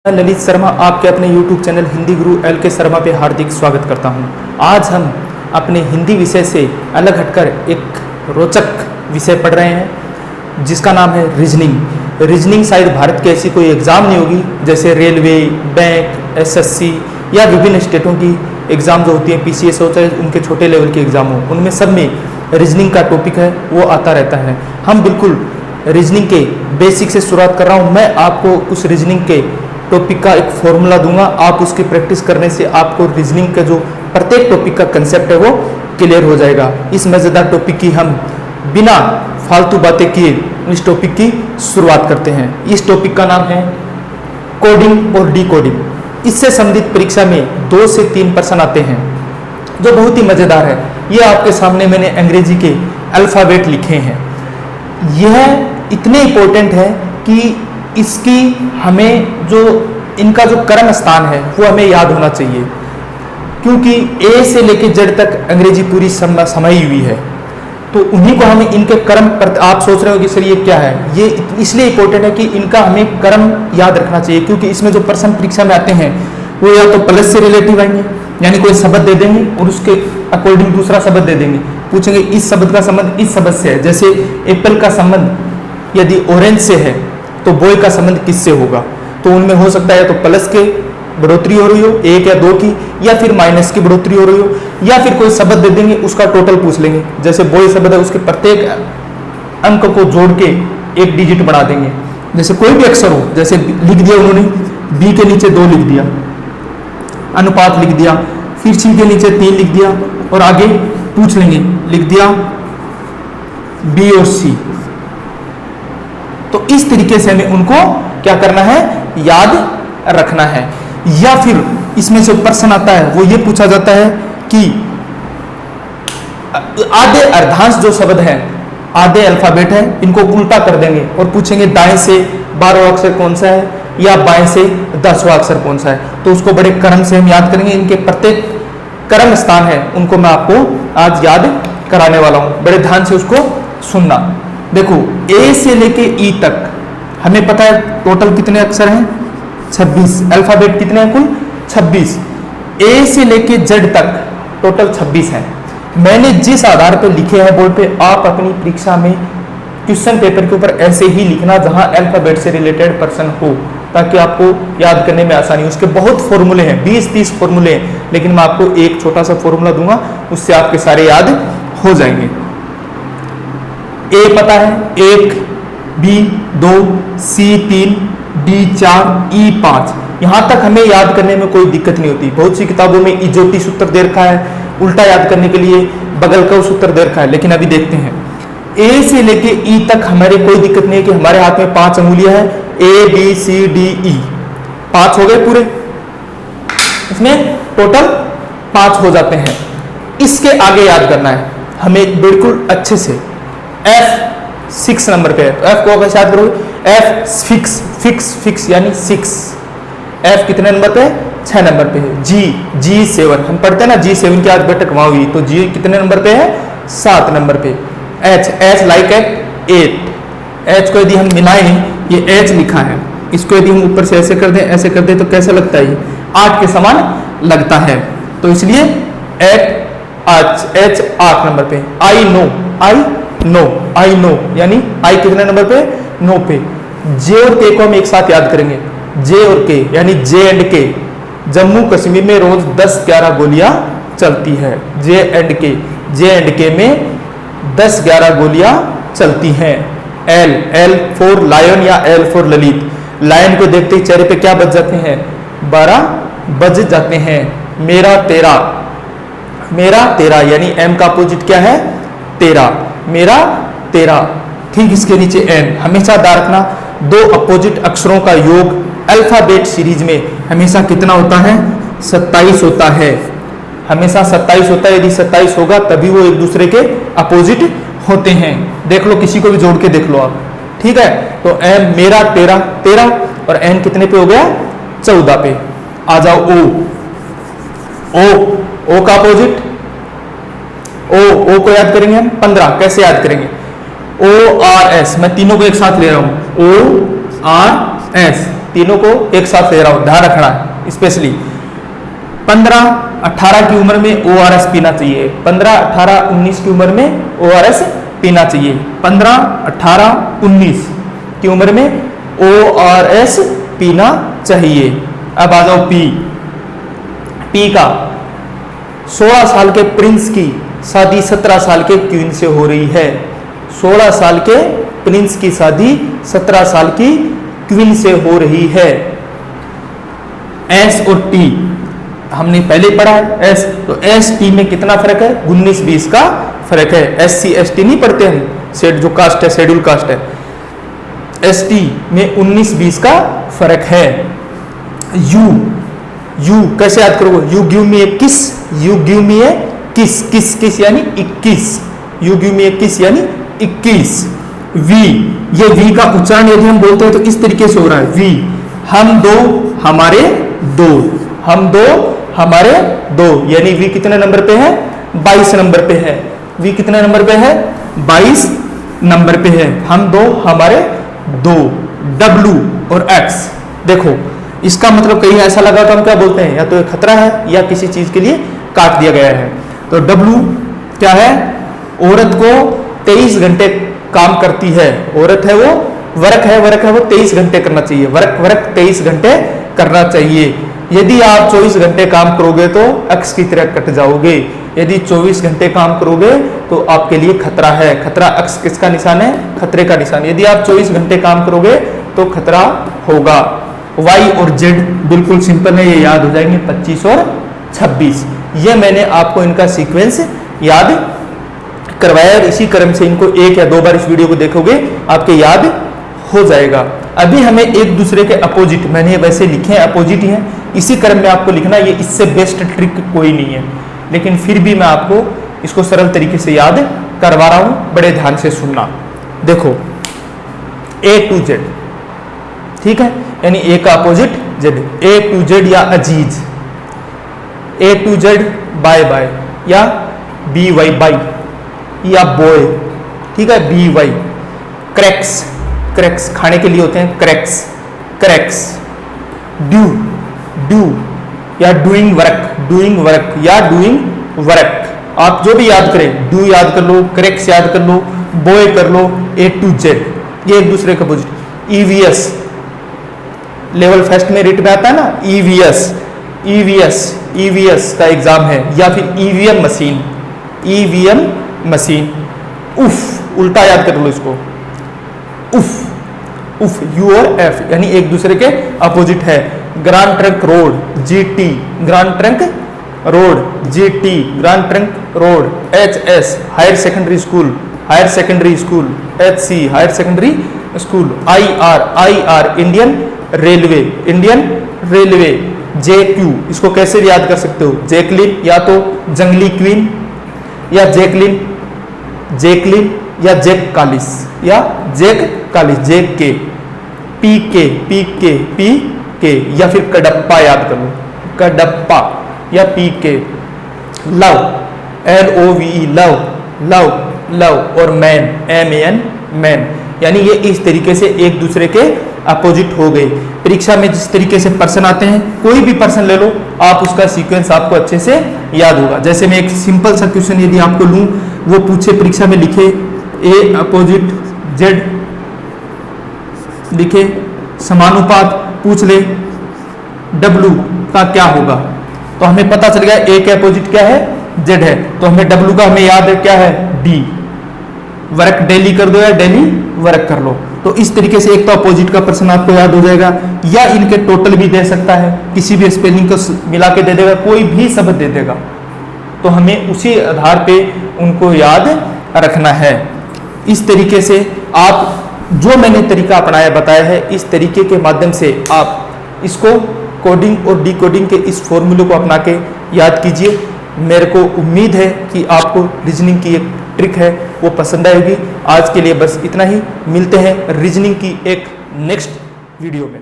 मैं ललित शर्मा आपके अपने YouTube चैनल हिंदी गुरु एल के शर्मा पे हार्दिक स्वागत करता हूं। आज हम अपने हिंदी विषय से अलग हटकर एक रोचक विषय पढ़ रहे हैं जिसका नाम है रीजनिंग। रीजनिंग शायद भारत की ऐसी कोई एग्ज़ाम नहीं होगी जैसे रेलवे, बैंक, एसएससी या विभिन्न स्टेटों की एग्ज़ाम जो होती है, पीसीएस होता है, उनके छोटे लेवल के एग्ज़ाम हो, उनमें सब में रीजनिंग का टॉपिक है वो आता रहता है। हम बिल्कुल रीजनिंग के बेसिक से शुरुआत कर रहा हूँ। मैं आपको उस रीजनिंग के टॉपिक का एक फॉर्मूला दूंगा, आप उसकी प्रैक्टिस करने से आपको रीजनिंग का जो प्रत्येक टॉपिक का कंसेप्ट है वो क्लियर हो जाएगा। इस मज़ेदार टॉपिक की हम बिना फालतू बातें किए इस टॉपिक की शुरुआत करते हैं। इस टॉपिक का नाम है कोडिंग और डिकोडिंग। इससे संबंधित परीक्षा में 2 से 3 प्रश्न आते हैं जो बहुत ही मज़ेदार है। ये आपके सामने मैंने अंग्रेजी के अल्फ़ाबेट लिखे हैं। यह इतने इम्पोर्टेंट है कि इसकी हमें जो इनका जो क्रम स्थान है वो हमें याद होना चाहिए, क्योंकि ए से लेकर जेड तक अंग्रेजी पूरी समाई हुई है। तो उन्हीं को हमें इनके क्रम पर, आप सोच रहे हो कि सर ये क्या है, ये इसलिए इम्पोर्टेंट है कि इनका हमें क्रम याद रखना चाहिए, क्योंकि इसमें जो प्रश्न परीक्षा में आते हैं वो या तो प्लस से रिलेटिव आएंगे, यानी कोई शब्द दे देंगे और उसके अकॉर्डिंग दूसरा शब्द दे देंगे, पूछेंगे इस शब्द का संबंध इस शब्द से है। जैसे एप्पल का संबंध यदि ऑरेंज से है तो बॉय का संबंध किससे होगा, तो उनमें हो सकता है तो प्लस के बढ़ोतरी हो रही हो 1 या 2 की, या फिर माइनस की बढ़ोतरी हो रही हो, या फिर कोई शब्द दे देंगे उसका टोटल पूछ लेंगे। जैसे बॉय शब्द है उसके प्रत्येक अंक को जोड़ के 1 डिजिट बना देंगे। जैसे कोई भी अक्षर हो, जैसे लिख दिया उन्होंने बी के नीचे 2 लिख दिया, अनुपात लिख दिया, फिर सी के नीचे 3 लिख दिया और आगे पूछ लेंगे, लिख दिया बी और सी। तो इस तरीके से हमें उनको क्या करना है, याद रखना है। या फिर इसमें जो प्रश्न आता है वो ये पूछा जाता है कि आधे अर्धांश जो शब्द है, आधे अल्फाबेट है, इनको उल्टा कर देंगे और पूछेंगे दाएं से 12वां अक्षर कौन सा है या बाएं से 10वां अक्षर कौन सा है। तो उसको बड़े क्रम से हम याद करेंगे। इनके प्रत्येक क्रम स्थान है उनको मैं आपको आज याद कराने वाला हूं, बड़े ध्यान से उसको सुनना। देखो ए से लेके ई तक हमें पता है टोटल कितने अक्षर हैं, 26। अल्फाबेट कितने हैं, कुल 26। ए से लेके जेड तक टोटल 26 हैं। मैंने जिस आधार पर लिखे हैं बोर्ड पे, आप अपनी परीक्षा में क्वेश्चन पेपर के ऊपर ऐसे ही लिखना जहां अल्फाबेट से रिलेटेड पर्सन हो, ताकि आपको याद करने में आसानी हो। उसके बहुत फॉर्मूले हैं, 20-30 फॉर्मूले हैं, लेकिन मैं आपको एक छोटा सा फॉर्मूला दूंगा, उससे आपके सारे याद हो जाएंगे। ए पता है 1, बी 2, सी 3, डी 4, ई 5। यहां तक हमें याद करने में कोई दिक्कत नहीं होती। बहुत सी किताबों में इजोटी सूत्र दे रखा है, उल्टा याद करने के लिए बगल का सूत्र दे रखा है, लेकिन अभी देखते हैं ए से लेके ई तक हमारे कोई दिक्कत नहीं है कि हमारे हाथ में 5 अंगुलियां हैं, A B C D E, 5 हो गए पूरे, इसमें टोटल 5 हो जाते हैं। इसके आगे याद करना है हमें बिल्कुल अच्छे से। F 6 नंबर पे है, तो F को कैसे याद करोगे, F फिक्स फिक्स फिक्स यानी 6। F कितने नंबर पे है, 6 नंबर पे है। G 7, हम पढ़ते हैं ना G7 की आज बेटक वहां हुई, तो G कितने नंबर पे है, 7 नंबर पे। H like 8। H को यदि हम मिलाएं, ये H लिखा है, इसको यदि हम ऊपर से ऐसे कर दें तो कैसा लगता है, 8 के समान लगता है। तो इसलिए H 8 नंबर पे। आई नो यानी आई कितने नंबर पे, 9 पे। जे और के को हम एक साथ याद करेंगे, जे और के यानी जे एंड के। जम्मू कश्मीर में रोज 10-11 गोलियां चलती है। जे एंड के में 10-11 गोलियां चलती हैं। एल फॉर लायन या एल फॉर ललित। लायन को देखते ही चेहरे पे क्या बज जाते हैं, 12 बज जाते हैं। मेरा तेरा यानी एम का अपोजिट क्या है, तेरा, मेरा तेरा। ठीक इसके नीचे एन। हमेशा याद रखना 2 अपोजिट अक्षरों का योग अल्फाबेट सीरीज में हमेशा कितना होता है, 27 होता है। हमेशा 27 होता है। यदि 27 होगा तभी वो एक दूसरे के अपोजिट होते हैं। देख लो, किसी को भी जोड़ के देख लो आप, ठीक है। तो एम मेरा तेरा और एन कितने पे हो गया, 14 पे। आ जाओ ओ का अपोजिट, ओ को याद करेंगे हम 15। कैसे याद करेंगे, ORS। मैं तीनों को एक साथ ले रहा हूं, ORS तीनों को एक साथ ले रहा हूं, ध्यान रखना है स्पेशली। 15-18 की उम्र में ORS पीना चाहिए। 15-18-19 की उम्र में ORS पीना चाहिए। 15-18-19 की उम्र में ORS पीना चाहिए। अब आ जाओ पी का 16 साल के प्रिंस की शादी 17 साल के क्वीन से हो रही है। 16 साल के प्रिंस की शादी 17 साल की क्वीन से हो रही है। एस और टी हमने पहले पढ़ा है। एस तो एस टी में कितना फर्क है? 19-20 का फर्क है। SC ST नहीं पढ़ते हम, सेट जो कास्ट है, शेड्यूल कास्ट है। ST में 19-20 का फर्क है। यू कैसे याद करोगे? यू गिव मी ए किस, यू गिव मी ए किस, किस यानी 21। यू गिव मी ए किस यानी 21। वी, ये वी का उच्चारण यदि हम बोलते हैं तो इस तरीके से हो रहा है। वी, हम दो हमारे दो, हम दो हमारे दो, यानी वी कितने नंबर पे है? 22 नंबर पे है। वी कितने नंबर पे है? 22 नंबर पे है। हम दो हमारे दो। W और X, देखो इसका मतलब कहीं ऐसा लगा तो हम क्या बोलते हैं? या तो ये खतरा है या किसी चीज के लिए काट दिया गया है। तो W क्या है? औरत को 23 घंटे काम करती है। औरत है वो, वर्क है वो 23 घंटे करना चाहिए। वर्क 23 घंटे करना चाहिए। यदि आप 24 घंटे काम करोगे तो X की तरह कट जाओगे। यदि 24 घंटे काम करोगे तो आपके लिए खतरा है। खतरा X किसका निशान है? खतरे का निशान। यदि आप 24 घंटे काम करोगे तो खतरा होगा। Y और Z बिल्कुल सिंपल है, ये याद हो जाएंगे 25 और 26। ये मैंने आपको इनका सीक्वेंस याद करवाया और इसी क्रम से इनको एक या दो बार इस वीडियो को देखोगे आपके याद हो जाएगा। अभी हमें एक दूसरे के अपोजिट, मैंने वैसे लिखे हैं अपोजिट ही हैं, इसी क्रम में आपको लिखना। ये इससे बेस्ट ट्रिक कोई नहीं है, लेकिन फिर भी मैं आपको इसको सरल तरीके से याद करवा रहा हूं, बड़े ध्यान से सुनना। देखो A to Z, ठीक है, यानी A का opposite Z। A to Z या अजीज, A to Z by by या BY बाय या बॉय, ठीक है, BY। क्रैक्स खाने के लिए होते हैं, क्रैक्स। डू या डूइंग वर्क या डूइंग वर्क, आप जो भी याद करें, डू याद कर लो, क्रैक्स याद कर लो, बॉय कर लो, A to Z, ये एक दूसरे का अपोजिट। EVS लेवल फर्स्ट में रिट में आता है ना, EVS का एग्जाम है, या फिर EVM मशीन। उफ, उल्टा याद कर लो इसको, उफ U और F यानी एक दूसरे के अपोजिट है। Grand trunk road GT, grand trunk road HS higher secondary school, HC higher secondary school. IR Indian railway. JQ, इसको कैसे याद कर सकते हो? जैकलिन, या तो जंगली क्वीन या जैकलिन या जैक कालिस JK। PK या फिर कडप्पा याद कर लो, कडप्पा या PK। लव LOVE लव और मैन MAN, यानी ये इस तरीके से एक दूसरे के अपोजिट हो गए। परीक्षा में जिस तरीके से पर्सन आते हैं, कोई भी पर्सन ले लो आप, उसका सीक्वेंस आपको अच्छे से याद होगा। जैसे मैं एक सिंपल सा क्वेश्चन यदि आपको लूं, वो पूछे परीक्षा में, लिखे A अपोजिट Z, लिखे समानुपात, पूछ ले W का क्या होगा, तो हमें पता चल गया A के अपोजिट क्या है? Z है। तो हमें W का हमें याद है क्या है? D। वर्क डेली कर दो या डेली वर्क कर लो। तो इस तरीके से एक तो अपोजिट का पर्सन आपको याद हो जाएगा, या इनके टोटल भी दे सकता है, किसी भी स्पेलिंग को मिला के दे देगा, कोई भी शब्द दे देगा, तो हमें उसी आधार पे उनको याद रखना है। इस तरीके से आप जो मैंने तरीका अपनाया बताया है, इस तरीके के माध्यम से आप इसको कोडिंग और डिकोडिंग के इस फॉर्मूले को अपना के याद कीजिए। मेरे को उम्मीद है कि आपको रीजनिंग की एक ट्रिक है वो पसंद आएगी। आज के लिए बस इतना ही, मिलते हैं रीजनिंग की एक नेक्स्ट वीडियो में।